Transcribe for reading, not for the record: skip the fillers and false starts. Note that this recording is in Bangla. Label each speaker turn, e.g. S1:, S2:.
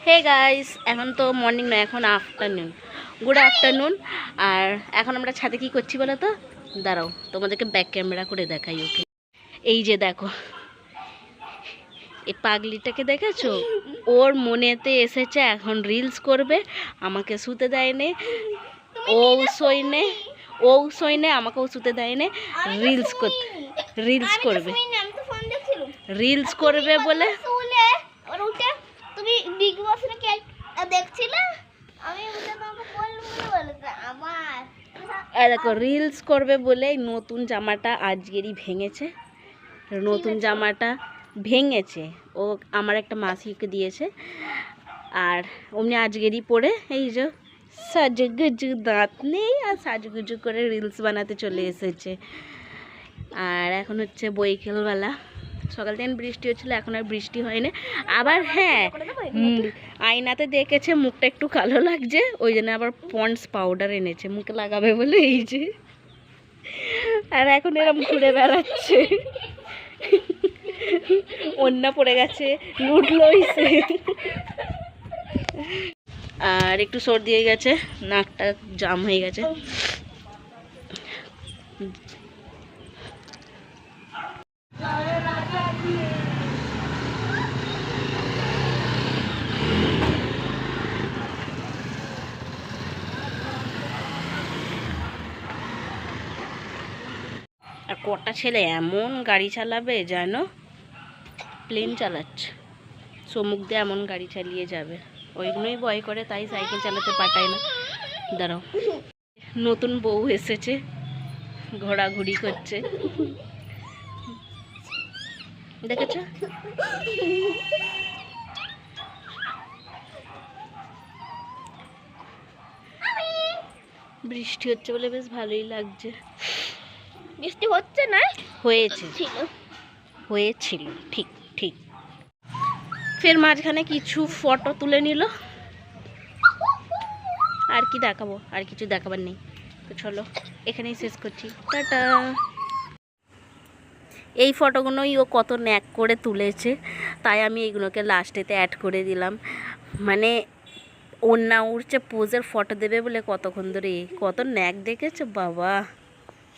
S1: হে গাইস, এখন তো মর্নিং নয়, এখন আফটারনুন। Good afternoon. আর এখন আমরা ছাদে কি করছি বলো তো? দাঁড়াও, তোমাদেরকে ব্যাক ক্যামেরা করে দেখাই। ওকে, এই যে দেখো, এই পাগলিটাকে দেখেছো? ওর মনেতে এসেছে এখন রিলস করবে, আমাকে শুতে দেয়নি। ও শোয়নে আমাকেও শুতে দেয়নি। রিলস করবে বলে।
S2: তুমি বিগ বস নাকি দেখছিলে? আমি তোমাকে বলতে আমার
S1: দেখো, রিলস করবে বলে নতুন জামাটা আজকেরই ভেঙেছে। নতুন জামাটা ভেঙেছে, ও আমার একটা মাসিকে দিয়েছে। আর অমনি আজকেরই পরে এই যে সাজুগুজু, দাঁত নেই আর সাজুগুজু করে রিলস বানাতে চলে এসেছে। আর এখন হচ্ছে বৈকালবেলা, সকাল থেকে বৃষ্টি হচ্ছিল, এখন আর বৃষ্টি হয়নি। আবার হ্যাঁ, আয়নাতে দেখেছে মুখটা একটু কালো লাগছে, ওই জন্য আবার পন্ডস পাউডার এনেছে মুখে লাগাবে বলে। এই যে, আর এখন এরম ঘুরে বেড়াচ্ছে, ওন্না পড়ে গেছে, লুটলো হইছে। আর একটু সর্দি হয়ে গেছে, নাকটা জাম হয়ে গেছে। আর কটা ছেলে এমন গাড়ি চালাবে জানো, প্লেন চালাচ্ছে, সমুখ দিয়ে এমন গাড়ি চালিয়ে যাবে। ওইগুলোই ভয় করে, তাই সাইকেল চালাতে পাঠায় না। দাঁড়াও, নতুন বউ এসেছে, ঘোরাঘুরি করছে, দেখেছ? বৃষ্টি হচ্ছে বলে বেশ ভালোই লাগছে।
S2: বৃষ্টি হচ্ছে না,
S1: হয়েছিল ঠিক ঠিক। ফের মাঝখানে কিছু ফটো তুলে নিল। আর কি দেখাবো, আর কিছু দেখাবার নেই, তো চলো এখানেই শেষ করছি, টাটা। এই ফটোগুলোই ও কত ন্যাক করে তুলেছে, তাই আমি এইগুলোকে লাস্টেতে অ্যাড করে দিলাম। মানে ওর না উঠছে, পোজের ফটো দেবে বলে কতক্ষণ ধরে কত ন্যাক দেখেছে বাবা।